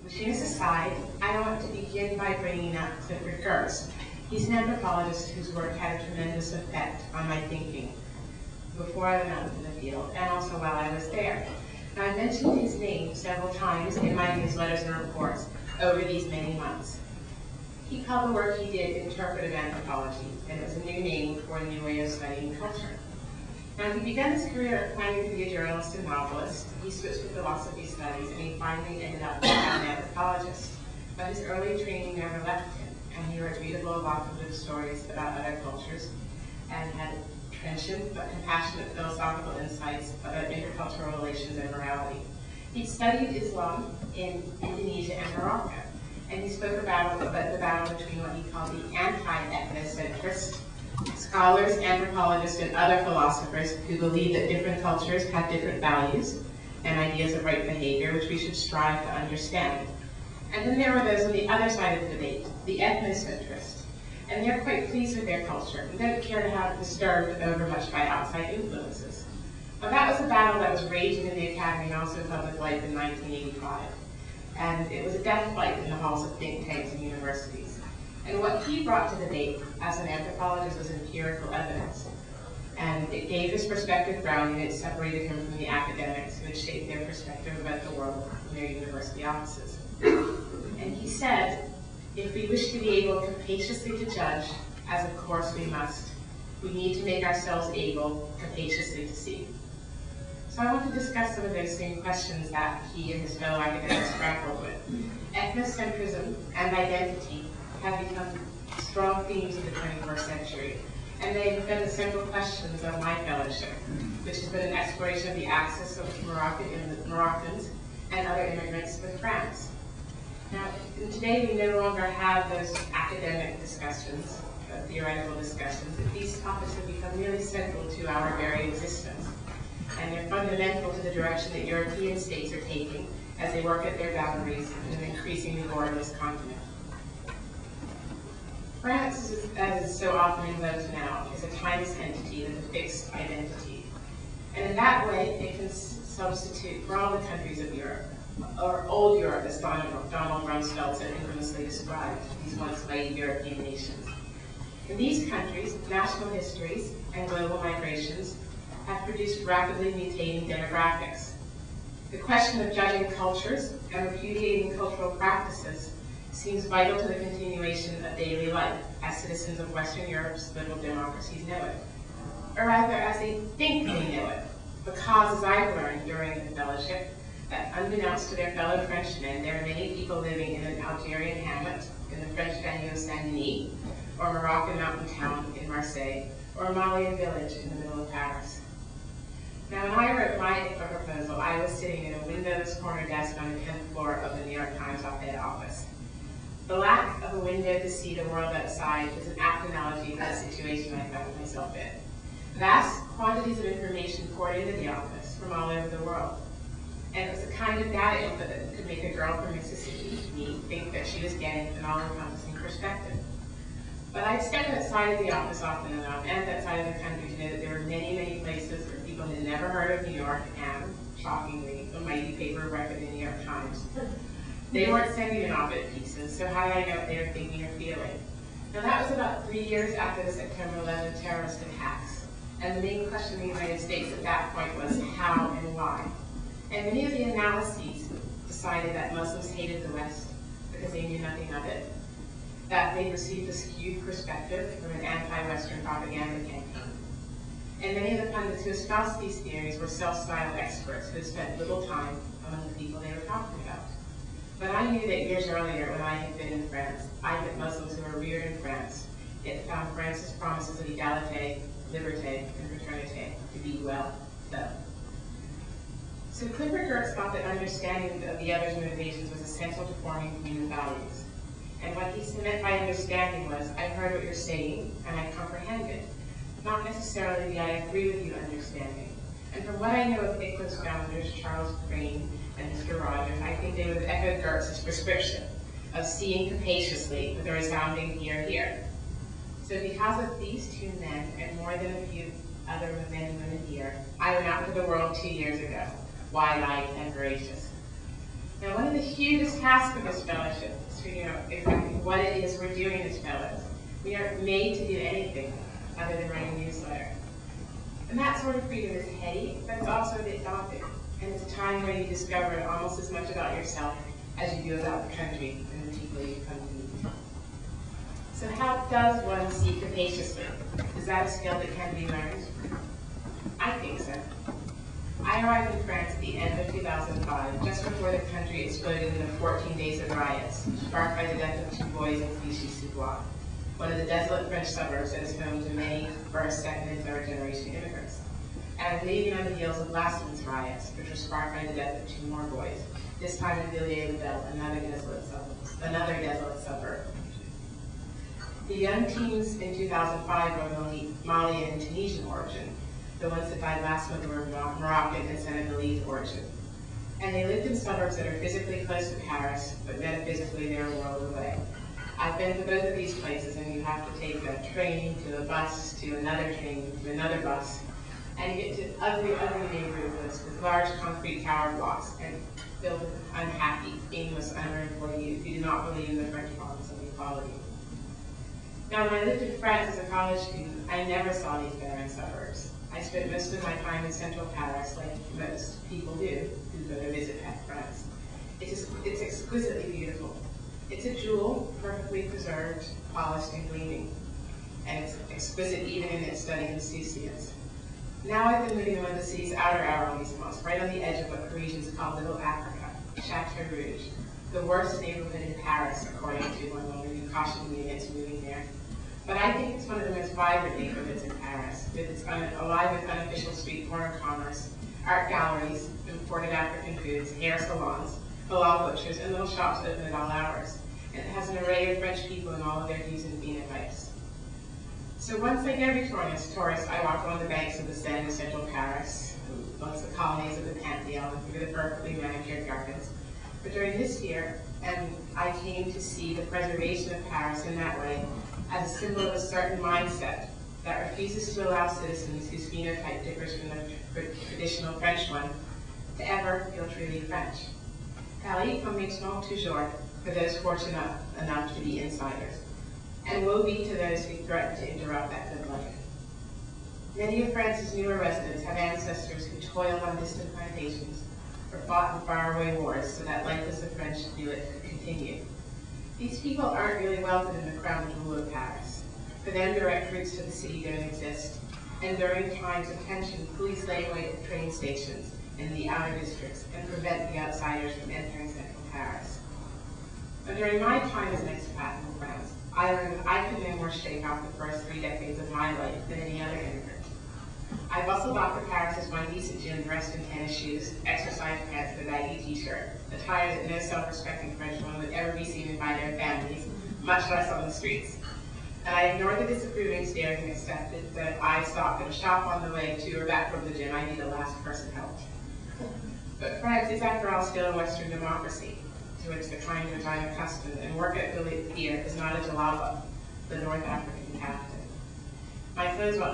Machinist aside, I want to begin by bringing up Clifford Geertz. He's an anthropologist whose work had a tremendous effect on my thinking before I went out into the field, and also while I was there. And I mentioned his name several times in my newsletters and reports over these many months. He called the work he did interpretive anthropology, and it was a new name for a new way of studying culture. Now, he began his career planning to be a journalist and novelist. He switched to philosophy studies, and he finally ended up being an anthropologist. But his early training never left him, and he wrote readable, evocative stories about other cultures, and had trenchant but compassionate philosophical insights about intercultural relations and morality. He studied Islam in Indonesia and Morocco, and he spoke about the battle between what he called the anti-ethnocentrist scholars, anthropologists, and other philosophers who believe that different cultures have different values and ideas of right behavior, which we should strive to understand. And then there were those on the other side of the debate, the ethnocentrists. And they're quite pleased with their culture and don't care to have it disturbed over much by outside influences. Now, that was a battle that was raging in the academy and also in public life in 1985. And it was a death fight in the halls of think tanks and universities. And what he brought to the debate as an anthropologist was empirical evidence. And it gave his perspective grounding, and it separated him from the academics who had shaped their perspective about the world in their university offices. And he said, if we wish to be able capaciously to judge, as of course we must, we need to make ourselves able capaciously to see. So I want to discuss some of those same questions that he and his fellow academics grappled with. Ethnocentrism and identity have become strong themes of the 21st century, and they have been the central questions of my fellowship, which has been an exploration of the axis of Moroccans and other immigrants with France. Now, today we no longer have those academic discussions, theoretical discussions. These topics have become really central to our very existence, and they're fundamental to the direction that European states are taking as they work at their boundaries in an increasingly borderless continent. France, as is so often invoked now, is a timeless entity with a fixed identity. And in that way, it can substitute for all the countries of Europe, or old Europe, as Donald Rumsfeld so infamously described, these once mighty European nations. In these countries, national histories and global migrations have produced rapidly mutating demographics. The question of judging cultures and repudiating cultural practices seems vital to the continuation of daily life as citizens of Western Europe's liberal democracies know it, or rather as they think they know it, because as I've learned during the fellowship, that unbeknownst to their fellow Frenchmen, there are many people living in an Algerian hamlet in the French Banlieue Saint-Denis, or Moroccan mountain town in Marseille, or a Malian village in the middle of Paris. Now, when I wrote my proposal, I was sitting in a windowless corner desk on the 10th floor of the New York Times op-ed office. The lack of a window to see the world outside is an apt analogy to the situation I found myself in. Vast quantities of information poured into the office from all over the world. And it was the kind of data input that could make a girl from Mississippi, me, think that she was getting an all-encompassing perspective. But I'd step outside of the office often enough, and outside of the country, to know that there were many, many places where people had never heard of New York, and, shockingly, the mighty paper of record, the New York Times. They weren't sending in op-ed pieces, so how did I know what they were thinking or feeling? Now that was about 3 years after the September 11 terrorist attacks, and the main question in the United States at that point was how and why. And many of the analyses decided that Muslims hated the West because they knew nothing of it, that they received a skewed perspective from an anti-Western propaganda campaign. And many of the pundits who espoused these theories were self-styled experts who had spent little time among the people they were talking about. But I knew that years earlier, when I had been in France, I met Muslims who were reared in France, yet found France's promises of equality, liberté, and fraternité to be well done. So Clifford Geertz thought that understanding of the other's motivations was essential to forming human values. And what he meant by understanding was, I heard what you're saying, and I comprehend it. Not necessarily the I agree with you understanding. And from what I know of ICWA's founders, Charles Crane and Mr. Rogers, I think they would have echoed Geertz's prescription of seeing capaciously with a resounding hear, hear. So because of these two men, and more than a few other men and women here, I went out into the world 2 years ago, wide-eyed and voracious. Now, one of the hugest tasks of this fellowship is figuring out exactly what it is we're doing as fellows. We aren't made to do anything other than write a newsletter. And that sort of freedom is heady, but it's also a bit daunting. And it's a time where you discover almost as much about yourself as you do about the country and the people you come to meet. So how does one see capaciously? Is that a skill that can be learned? I think so. I arrived in France at the end of 2005, just before the country exploded into 14 days of riots, sparked by the death of 2 boys in ICWA, one of the desolate French suburbs that is home to many first, second, and third generation immigrants. I was leaving on the heels of last month's riots, which were sparked by the death of 2 more boys, this time in Dilday, another desolate suburb. The young teens in 2005 were Malian and Tunisian origin. The ones that died last month were Moroccan and Senegalese origin. And they lived in suburbs that are physically close to Paris, but metaphysically they're a world away. I've been to both of these places, and you have to take a train to a bus to another train to another bus, and you get to ugly, ugly neighborhoods with large concrete tower blocks and filled with unhappy, aimless, unemployed youth who do not believe in the French promise of equality. Now, when I lived in France as a college student, I never saw these barren suburbs. I spent most of my time in central Paris, like most people do who go to visit France. It's exquisitely beautiful. It's a jewel, perfectly preserved, polished, and gleaming. And it's exquisite even in its stunning insouciance. Now I've been living in one of the city's outer arrondissements, right on the edge of what Parisians call Little Africa, Chateau Rouge, the worst neighborhood in Paris, according to one woman who cautioned me against moving there. But I think it's one of the most vibrant neighborhoods in Paris, with its alive with unofficial street corner commerce, art galleries, imported African foods, hair salons, halal butchers, and little shops open at all hours. And it has an array of French people in all of their hues and phenotypes. So once like every tourist, I walk along the banks of the Seine in central Paris, amongst the colonnades of the Pantheon, through the perfectly manicured gardens. But during this year, I came to see the preservation of Paris in that way as a symbol of a certain mindset that refuses to allow citizens whose phenotype differs from the traditional French one to ever feel truly French. Paris comme maintenant toujours, for those fortunate enough to be insiders, and woe be to those who threaten to interrupt that good life. Many of France's newer residents have ancestors who toiled on distant plantations or fought in faraway wars so that life as the French knew it could continue. These people aren't really welcome in the crown jewel of Paris. For them, direct routes to the city don't exist, and during times of tension, police lay wait at train stations in the outer districts and prevent the outsiders from entering central Paris. But during my time as an expat in France, I learned that I could no more shake off the first 3 decades of my life than any other immigrant. I bustled off to Paris as one decent gym dressed in tennis shoes, exercise pants, and a baggy t-shirt, attire that no self-respecting French woman would ever be seen in by their families, much less on the streets. And I ignored the disapproving stares and accepted that if I stopped at a shop on the way to or back from the gym, I'd be the last person helped. But France is, after all, still a Western democracy, to which the kind to which I'm accustomed, and work at Dilday here is not a jalaba, the North African captain. My clothes, while